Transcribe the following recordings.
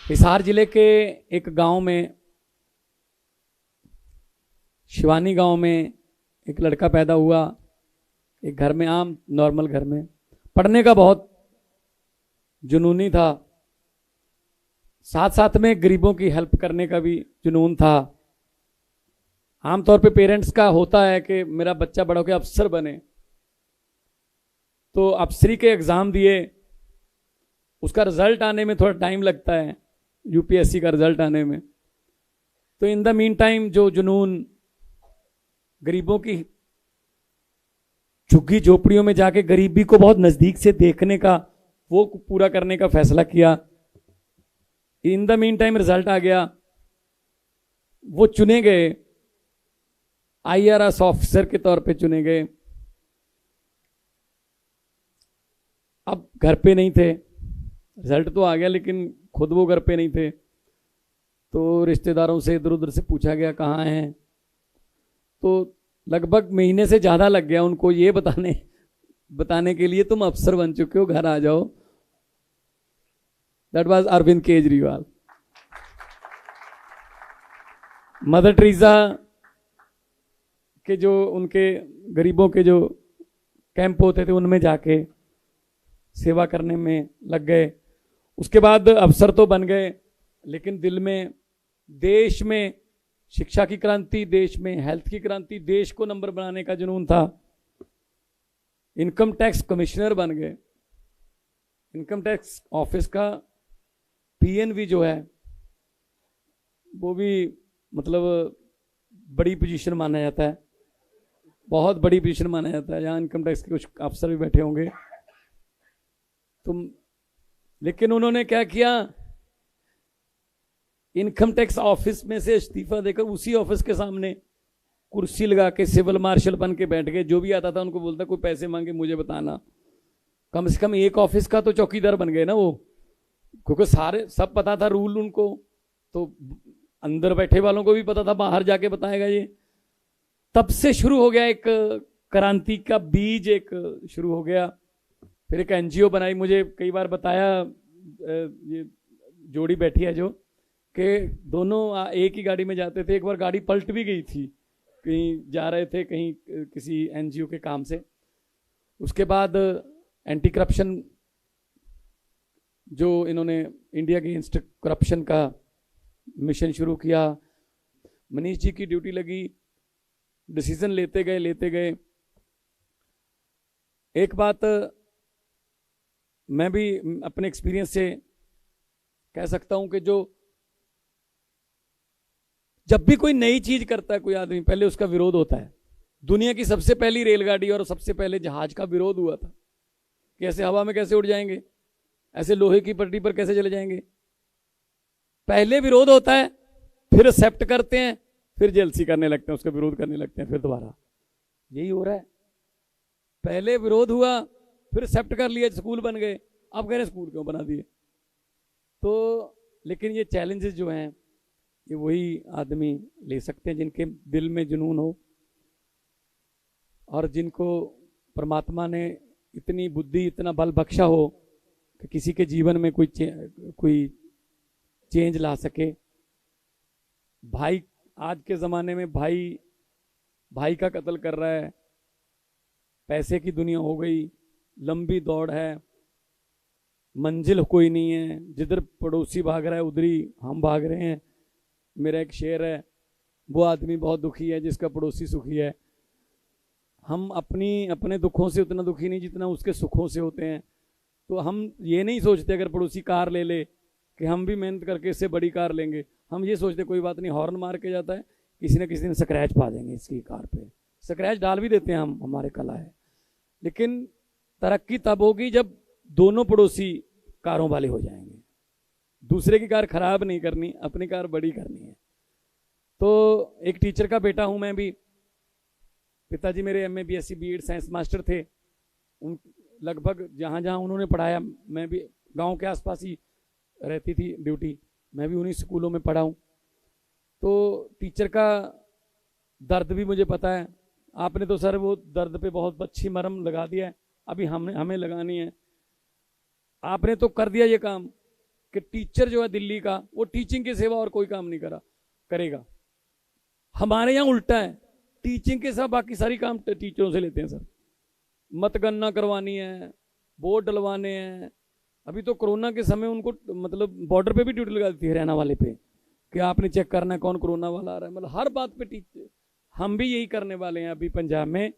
हिसार जिले के एक गांव में, शिवानी गांव में एक लड़का पैदा हुआ। एक घर में, आम नॉर्मल घर में, पढ़ने का बहुत जुनूनी था, साथ साथ में गरीबों की हेल्प करने का भी जुनून था। आमतौर पे पेरेंट्स का होता है कि मेरा बच्चा बड़ा होकर अफसर बने, तो अफसरी के एग्ज़ाम दिए, उसका रिजल्ट आने में थोड़ा टाइम लगता है, यूपीएससी का रिजल्ट आने में। तो इन द मीन टाइम जो जुनून गरीबों की झुग्गी झोपड़ियों में जाके गरीबी को बहुत नज़दीक से देखने का, वो पूरा करने का फैसला किया। In the meantime result आ गया, वो चुने गए, आईआरएस ऑफिसर के तौर पे चुने गए। अब घर पे नहीं थे, रिजल्ट तो आ गया लेकिन खुद वो घर पे नहीं थे। तो रिश्तेदारों से इधर उधर से पूछा गया कहाँ हैं, तो लगभग महीने से ज़्यादा लग गया उनको ये बताने के लिए तुम अफसर बन चुके हो, घर आ जाओ। That was Arvind Kejriwal. Mother Teresa के जो उनके गरीबों के जो कैंप होते थे उनमें जाके सेवा करने में लग गए। उसके बाद अफसर तो बन गए, लेकिन दिल में देश में शिक्षा की क्रांति, देश में हेल्थ की क्रांति, देश को नंबर बनाने का जुनून था। इनकम टैक्स कमिश्नर बन गए। इनकम टैक्स ऑफिस का पीएनवी जो है वो भी मतलब बड़ी पोजीशन माना जाता है, बहुत बड़ी पोजीशन माना जाता है, जहाँ इनकम टैक्स के कुछ अफसर भी बैठे होंगे। लेकिन उन्होंने क्या किया, इनकम टैक्स ऑफिस में से इस्तीफा देकर उसी ऑफिस के सामने कुर्सी लगा के सिविल मार्शल बन के बैठ गए। जो भी आता था उनको बोलता कोई पैसे मांगे मुझे बताना। कम से कम एक ऑफिस का तो चौकीदार बन गए ना वो, क्योंकि सारे सब पता था रूल उनको, तो अंदर बैठे वालों को भी पता था बाहर जाके बताएगा ये। तब से शुरू हो गया एक क्रांति का बीज, एक शुरू हो गया। फिर एक एनजीओ बनाई। मुझे कई बार बताया, ये जोड़ी बैठी है जो, कि दोनों एक ही गाड़ी में जाते थे। एक बार गाड़ी पलट भी गई थी, कहीं जा रहे थे कहीं किसी एनजीओ के काम से। उसके बाद एंटी करप्शन जो इन्होंने इंडिया अगेंस्ट करप्शन का मिशन शुरू किया, मनीष जी की ड्यूटी लगी, डिसीजन लेते गए। एक बात मैं भी अपने एक्सपीरियंस से कह सकता हूं कि जब भी कोई नई चीज करता है कोई आदमी, पहले उसका विरोध होता है। दुनिया की सबसे पहली रेलगाड़ी और सबसे पहले जहाज का विरोध हुआ था कि ऐसे हवा में कैसे उड़ जाएंगे, ऐसे लोहे की पटरी पर कैसे चले जाएंगे। पहले विरोध होता है, फिर एक्सेप्ट करते हैं, फिर जेलसी करने लगते हैं, उसका विरोध करने लगते हैं, फिर दोबारा। यही हो रहा है। पहले विरोध हुआ, फिर एक्सेप्ट कर लिया, स्कूल बन गए, अब कह रहे स्कूल क्यों बना दिए। तो लेकिन ये चैलेंजेस जो हैं ये वही आदमी ले सकते हैं जिनके दिल में जुनून हो, और जिनको परमात्मा ने इतनी बुद्धि, इतना बल बख्शा हो कि किसी के जीवन में कोई चेंज ला सके। भाई, आज के ज़माने में भाई का कत्ल कर रहा है, पैसे की दुनिया हो गई, लंबी दौड़ है, मंजिल कोई नहीं है, जिधर पड़ोसी भाग रहा है उधर ही हम भाग रहे हैं। मेरा एक शेर है, वो आदमी बहुत दुखी है जिसका पड़ोसी सुखी है। हम अपने दुखों से उतना दुखी नहीं जितना उसके सुखों से होते हैं। तो हम ये नहीं सोचते अगर पड़ोसी कार ले ले कि हम भी मेहनत करके इससे बड़ी कार लेंगे। हम ये सोचते कोई बात नहीं, हॉर्न मार के जाता है, किसी न किसी दिन स्क्रैच पा देंगे इसकी कार पे, स्क्रैच डाल भी देते हैं हम, हमारे कला है। लेकिन तरक्की तब होगी जब दोनों पड़ोसी कारों वाले हो जाएंगे। दूसरे की कार खराब नहीं करनी, अपनी कार बड़ी करनी है। तो एक टीचर का बेटा हूं मैं भी। पिताजी मेरे MA BSc BEd science master थे। उन लगभग जहाँ जहाँ उन्होंने पढ़ाया, मैं भी गांव के आसपास ही रहती थी ड्यूटी, मैं भी उन्हीं स्कूलों में पढ़ा हूँ। तो टीचर का दर्द भी मुझे पता है। आपने तो सर वो दर्द पे बहुत अच्छी मरहम लगा दिया है, अभी हमें लगानी है। आपने तो कर दिया ये काम कि टीचर जो है दिल्ली का, वो टीचिंग के सिवा और कोई काम नहीं करेगा। हमारे यहाँ उल्टा है, टीचिंग के सिवा बाकी सारी काम टीचरों से लेते हैं सर। मतगणना करवानी है, वोट डलवाने हैं। अभी तो कोरोना के समय उनको मतलब बॉर्डर पे भी ड्यूटी लगा देती है हरियाणा वाले पे कि आपने चेक करना है कौन कोरोना वाला आ रहा है। मतलब हर बात पे टीचर, हम भी यही करने वाले हैं अभी पंजाब में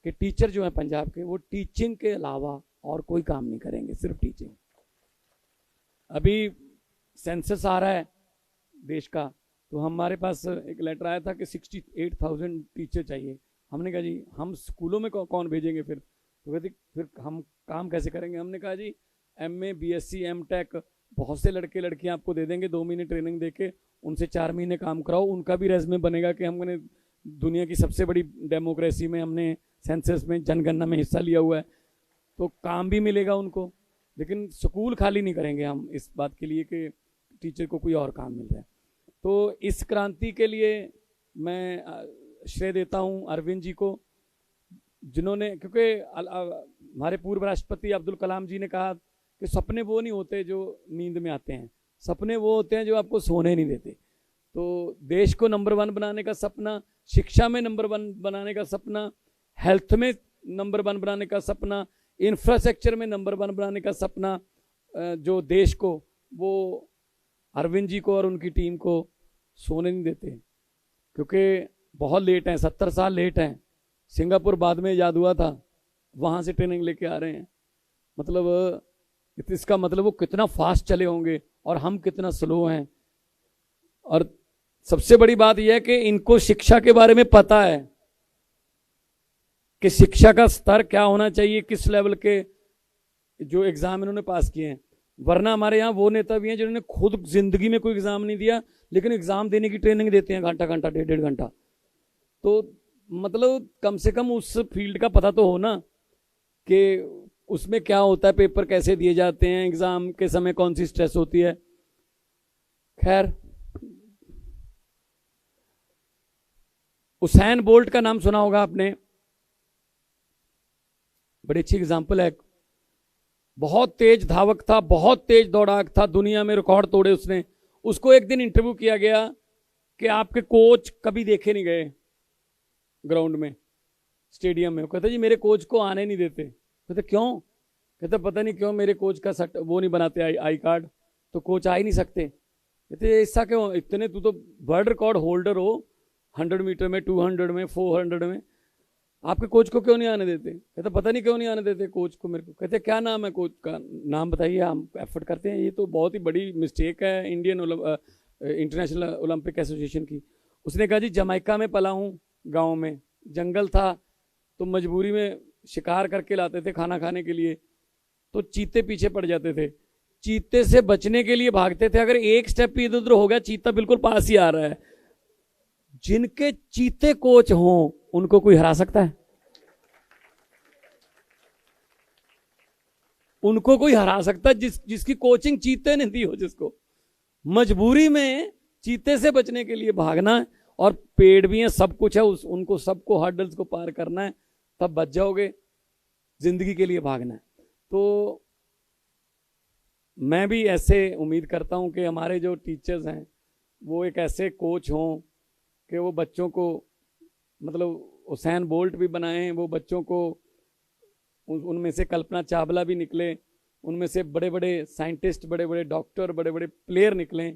कि टीचर जो है पंजाब के, वो टीचिंग के अलावा और कोई काम नहीं करेंगे, सिर्फ टीचिंग। अभी सेंसस आ रहा है देश का, तो हमारे पास एक लेटर आया था कि 68,000 टीचर चाहिए। हमने कहा जी हम स्कूलों में कौन भेजेंगे फिर? तो कहते फिर हम काम कैसे करेंगे? हमने कहा जी MA BSc M.Tech बहुत से लड़के लड़कियां आपको दे देंगे, 2 महीने ट्रेनिंग देके उनसे 4 महीने काम कराओ, उनका भी रेज्यूमे बनेगा कि हमने दुनिया की सबसे बड़ी डेमोक्रेसी में, हमने सेंसस में, जनगणना में हिस्सा लिया हुआ है, तो काम भी मिलेगा उनको। लेकिन स्कूल खाली नहीं करेंगे हम इस बात के लिए कि टीचर को कोई और काम मिल रहा है। तो इस क्रांति के लिए मैं श्रेय देता हूं अरविंद जी को, जिन्होंने, क्योंकि हमारे पूर्व राष्ट्रपति अब्दुल कलाम जी ने कहा कि सपने वो नहीं होते जो नींद में आते हैं, सपने वो होते हैं जो आपको सोने नहीं देते। तो देश को नंबर 1 बनाने का सपना, शिक्षा में नंबर 1 बनाने का सपना, हेल्थ में नंबर 1 बनाने का सपना, इंफ्रास्ट्रक्चर में नंबर 1 बनाने का सपना, जो देश को, वो अरविंद जी को और उनकी टीम को सोने नहीं देते। क्योंकि बहुत लेट हैं, 70 साल लेट हैं। सिंगापुर बाद में याद हुआ था, वहाँ से ट्रेनिंग लेके आ रहे हैं। मतलब इसका मतलब वो कितना फास्ट चले होंगे और हम कितना स्लो हैं। और सबसे बड़ी बात यह है कि इनको शिक्षा के बारे में पता है कि शिक्षा का स्तर क्या होना चाहिए, किस लेवल के जो एग्जाम इन्होंने पास किए हैं। वरना हमारे यहाँ वो नेता भी हैं जिन्होंने खुद जिंदगी में कोई एग्जाम नहीं दिया, लेकिन एग्जाम देने की ट्रेनिंग देते हैं घंटा घंटा, 1.5 घंटा। तो मतलब कम से कम उस फील्ड का पता तो हो ना कि उसमें क्या होता है, पेपर कैसे दिए जाते हैं, एग्जाम के समय कौन सी स्ट्रेस होती है। खैर, उसैन बोल्ट का नाम सुना होगा आपने, बड़ी अच्छी एग्जाम्पल है। बहुत तेज धावक था, बहुत तेज दौड़ाक था, दुनिया में रिकॉर्ड तोड़े उसने। उसको एक दिन इंटरव्यू किया गया कि आपके कोच कभी देखे नहीं गए ग्राउंड में, स्टेडियम में। कहते जी मेरे कोच को आने नहीं देते। कहते क्यों? कहते पता नहीं क्यों, मेरे कोच का वो नहीं बनाते आई कार्ड, तो कोच आ ही नहीं सकते। कहते ऐसा क्यों? इतने तू तो वर्ल्ड रिकॉर्ड होल्डर हो, 100 मीटर में, 200 में, 400 में, आपके कोच को क्यों नहीं आने देते? कहते पता नहीं क्यों नहीं आने देते कोच को मेरे को। कहते क्या नाम है कोच का? नाम बताइए, हम एफर्ट करते हैं। ये तो बहुत ही बड़ी मिस्टेक है इंडियन इंटरनेशनल ओलंपिक एसोसिएशन की। उसने कहा जी जमैका में पला हूँ, गाँव में जंगल था, तो मजबूरी में शिकार करके लाते थे खाना खाने के लिए, तो चीते पीछे पड़ जाते थे, चीते से बचने के लिए भागते थे। अगर एक स्टेप इधर उधर हो गया, चीता बिल्कुल पास ही आ रहा है। जिनके चीते कोच हों उनको कोई हरा सकता है? उनको कोई हरा सकता है जिसकी कोचिंग चीते ने दी हो, जिसको मजबूरी में चीते से बचने के लिए भागना है। और पेड़ भी हैं, सब कुछ है, उनको सबको हर्डल्स को पार करना है, तब बच जाओगे। जिंदगी के लिए भागना है। तो मैं भी ऐसे उम्मीद करता हूं कि हमारे जो टीचर्स हैं वो एक ऐसे कोच हों कि वो बच्चों को, मतलब उसैन बोल्ट भी बनाए हैं, वो बच्चों को, उनमें से कल्पना चावला भी निकले, उनमें से बड़े बड़े साइंटिस्ट, बड़े बड़े डॉक्टर, बड़े बड़े प्लेयर निकले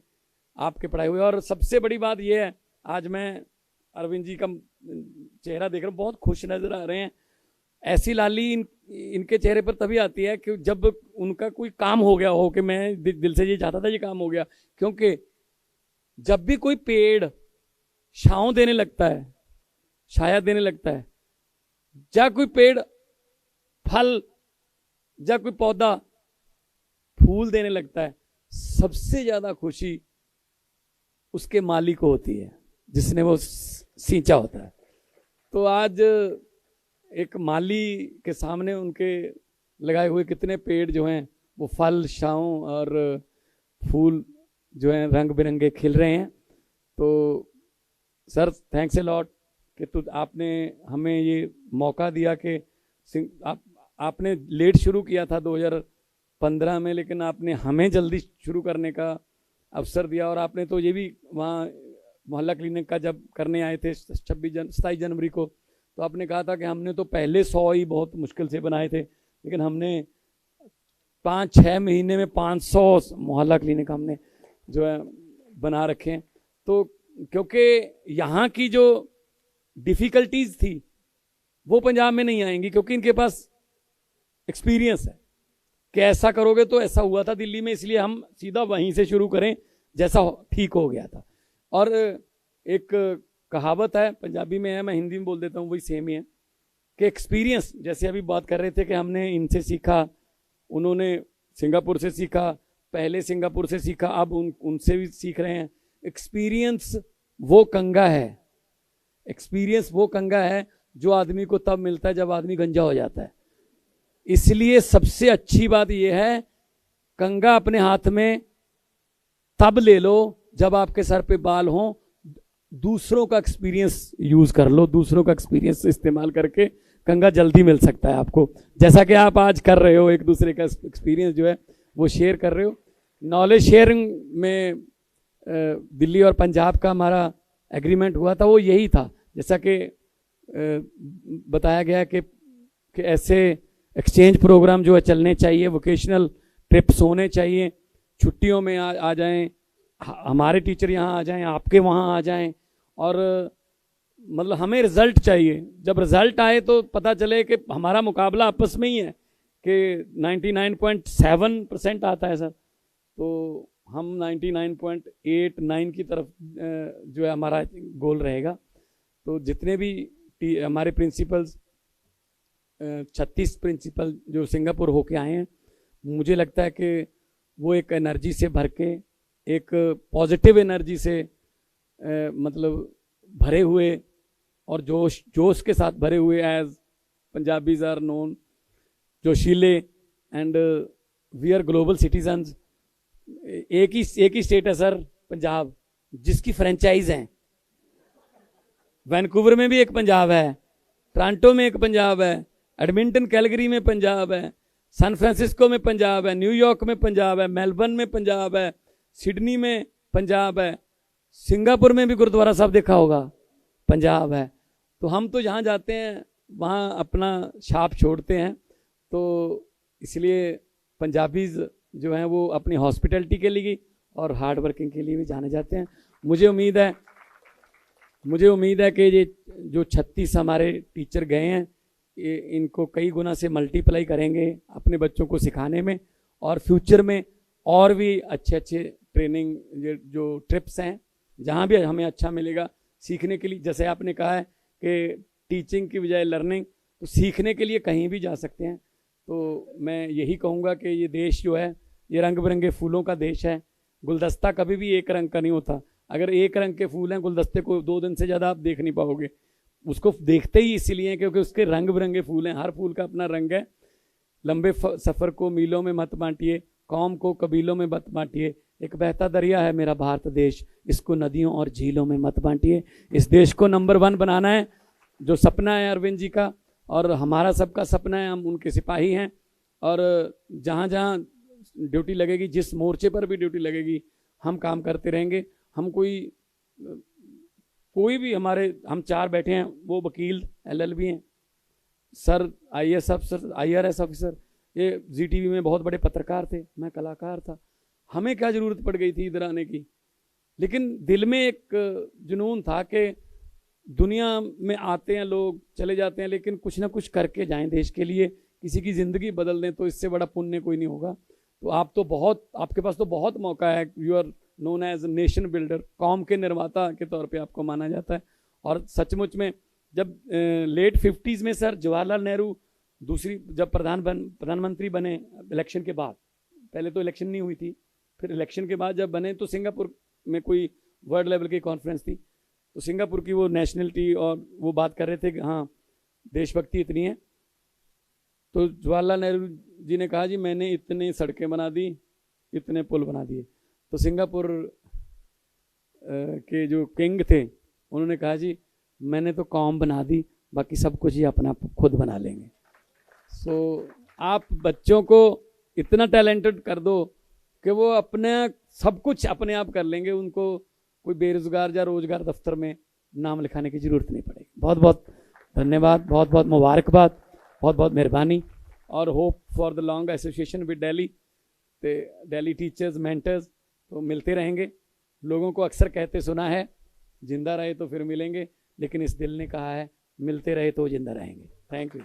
आपके पढ़ाए हुए। और सबसे बड़ी बात यह है, आज मैं अरविंद जी का चेहरा देख रहा हूँ, बहुत खुश नजर आ रहे हैं। ऐसी लाली इनके चेहरे पर तभी आती है कि जब उनका कोई काम हो गया हो, कि मैं दिल से ये चाहता था ये काम हो गया। क्योंकि जब भी कोई पेड़ छांव देने लगता है, छाया देने लगता है, या कोई पेड़ फल, या कोई पौधा फूल देने लगता है, सबसे ज्यादा खुशी उसके माली को होती है जिसने वो सींचा होता है। तो आज एक माली के सामने उनके लगाए हुए कितने पेड़ जो हैं वो फल, छांव और फूल जो हैं रंग बिरंगे खिल रहे हैं। तो सर थैंक्स ए लॉट कि आपने हमें ये मौका दिया कि आपने लेट शुरू किया था 15 में, लेकिन आपने हमें जल्दी शुरू करने का अवसर दिया। और आपने तो ये भी वहाँ मोहल्ला क्लिनिक का जब करने आए थे 27 जनवरी को, तो आपने कहा था कि हमने तो पहले 100 ही बहुत मुश्किल से बनाए थे, लेकिन हमने 5-6 महीने में 500 मोहल्ला क्लिनिक हमने जो है बना रखे हैं। तो क्योंकि यहाँ की जो डिफ़िकल्टीज थी वो पंजाब में नहीं आएंगी, क्योंकि इनके पास एक्सपीरियंस है कि ऐसा करोगे तो ऐसा हुआ था दिल्ली में, इसलिए हम सीधा वहीं से शुरू करें जैसा ठीक हो गया था। और एक कहावत है, पंजाबी में है, मैं हिंदी में बोल देता हूँ, वही सेम ही है कि एक्सपीरियंस, जैसे अभी बात कर रहे थे कि हमने इनसे सीखा, उन्होंने सिंगापुर से सीखा, पहले सिंगापुर से सीखा, अब उनसे भी सीख रहे हैं। एक्सपीरियंस वो कंगा है, एक्सपीरियंस वो कंगा है जो आदमी को तब मिलता है जब आदमी गंजा हो जाता है। इसलिए सबसे अच्छी बात यह है, कंगा अपने हाथ में तब ले लो जब आपके सर पे बाल हों, दूसरों का एक्सपीरियंस यूज कर लो, दूसरों का एक्सपीरियंस इस्तेमाल करके कंगा जल्दी मिल सकता है आपको, जैसा कि आप आज कर रहे हो, एक दूसरे का एक्सपीरियंस जो है वो शेयर कर रहे हो। नॉलेज शेयरिंग में दिल्ली और पंजाब का हमारा एग्रीमेंट हुआ था, वो यही था, जैसा कि बताया गया कि ऐसे एक्सचेंज प्रोग्राम जो है चलने चाहिए, वोकेशनल ट्रिप्स होने चाहिए, छुट्टियों में आ जाएं, हमारे टीचर यहाँ आ जाएं, आपके वहाँ आ जाएं, और मतलब हमें रिजल्ट चाहिए। जब रिजल्ट आए तो पता चले कि हमारा मुकाबला आपस में ही है कि 99.7% आता है सर, तो हम 99.89 की तरफ जो है हमारा गोल रहेगा। तो जितने भी हमारे प्रिंसिपल्स 36 प्रिंसिपल जो सिंगापुर होके आए हैं, मुझे लगता है कि वो एक एनर्जी से भर के, एक पॉजिटिव एनर्जी से मतलब भरे हुए और जोश के साथ भरे हुए, एज पंजाबीज आर नोन जोशीले, and we are global citizens. एक ही स्टेट है सर पंजाब, जिसकी फ्रेंचाइज हैं। वैनकूवर में भी एक पंजाब है, टोरंटो में एक पंजाब है, एडमिंटन कैलगरी में पंजाब है, सैन फ्रांसिस्को में पंजाब है, न्यूयॉर्क में पंजाब है, मेलबर्न में पंजाब है, सिडनी में पंजाब है, सिंगापुर में भी गुरुद्वारा साहब देखा होगा पंजाब है। तो हम तो जहाँ जाते हैं वहाँ अपना छाप छोड़ते हैं। तो इसलिए पंजाबीज जो हैं वो अपनी हॉस्पिटैलिटी के लिए और हार्ड वर्किंग के लिए भी जाने जाते हैं। मुझे उम्मीद है कि ये जो 36 हमारे टीचर गए हैं, इनको कई गुना से मल्टीप्लाई करेंगे अपने बच्चों को सिखाने में, और फ्यूचर में और भी अच्छे ट्रेनिंग जो ट्रिप्स हैं, जहाँ भी हमें अच्छा मिलेगा सीखने के लिए, जैसे आपने कहा है कि टीचिंग की बजाय लर्निंग, तो सीखने के लिए कहीं भी जा सकते हैं। तो मैं यही कहूँगा कि ये देश जो है ये रंग बिरंगे फूलों का देश है। गुलदस्ता कभी भी एक रंग का नहीं होता। अगर एक रंग के फूल हैं, गुलदस्ते को 2 दिन से ज़्यादा आप देख नहीं पाओगे। उसको देखते ही इसलिए क्योंकि उसके रंग बिरंगे फूल हैं, हर फूल का अपना रंग है। लंबे सफ़र को मीलों में मत बांटिए, कौम को कबीलों में मत बांटिए, एक बहता दरिया है मेरा भारत देश, इसको नदियों और झीलों में मत बांटिए। इस देश को नंबर 1 बनाना है, जो सपना है अरविंद जी का और हमारा सबका सपना है, हम उनके सिपाही हैं। और जहाँ जहाँ ड्यूटी लगेगी, जिस मोर्चे पर भी ड्यूटी लगेगी, हम काम करते रहेंगे। हम कोई भी हम 4 बैठे हैं, वो वकील LLB हैं, सर IAS अफसर, IRS ऑफिसर, ये ZTV में बहुत बड़े पत्रकार थे, मैं कलाकार था। हमें क्या ज़रूरत पड़ गई थी इधर आने की, लेकिन दिल में एक जुनून था कि दुनिया में आते हैं लोग, चले जाते हैं, लेकिन कुछ ना कुछ करके जाएं देश के लिए, किसी की ज़िंदगी बदल दें, तो इससे बड़ा पुण्य कोई नहीं होगा। तो आपके पास तो बहुत मौका है। You are known as nation builder, कौम के निर्माता के तौर पे आपको माना जाता है। और सचमुच में जब लेट 50s में सर जवाहरलाल नेहरू जब प्रधानमंत्री बने इलेक्शन के बाद, पहले तो इलेक्शन नहीं हुई थी, फिर इलेक्शन के बाद जब बने तो सिंगापुर में कोई वर्ल्ड लेवल की कॉन्फ्रेंस थी, तो सिंगापुर की वो नेशनलिटी और वो बात कर रहे थे कि हाँ देशभक्ति इतनी है। तो जवाहरलाल नेहरू जी ने कहा, जी मैंने इतने सड़कें बना दी, इतने पुल बना दिए। तो सिंगापुर के जो किंग थे उन्होंने कहा, जी मैंने तो कौम बना दी, बाकी सब कुछ ही अपना खुद बना लेंगे। सो आप बच्चों को इतना टैलेंटेड कर दो कि वो अपने सब कुछ अपने आप कर लेंगे, उनको कोई बेरोजगार या रोजगार दफ्तर में नाम लिखाने की जरूरत नहीं पड़ेगी। बहुत बहुत धन्यवाद, बहुत बहुत मुबारकबाद, बहुत बहुत मेहरबानी, और hope for the long association with Delhi teachers mentors. तो मिलते रहेंगे। लोगों को अक्सर कहते सुना है, जिंदा रहे तो फिर मिलेंगे, लेकिन इस दिल ने कहा है मिलते रहे तो जिंदा रहेंगे। Thank you.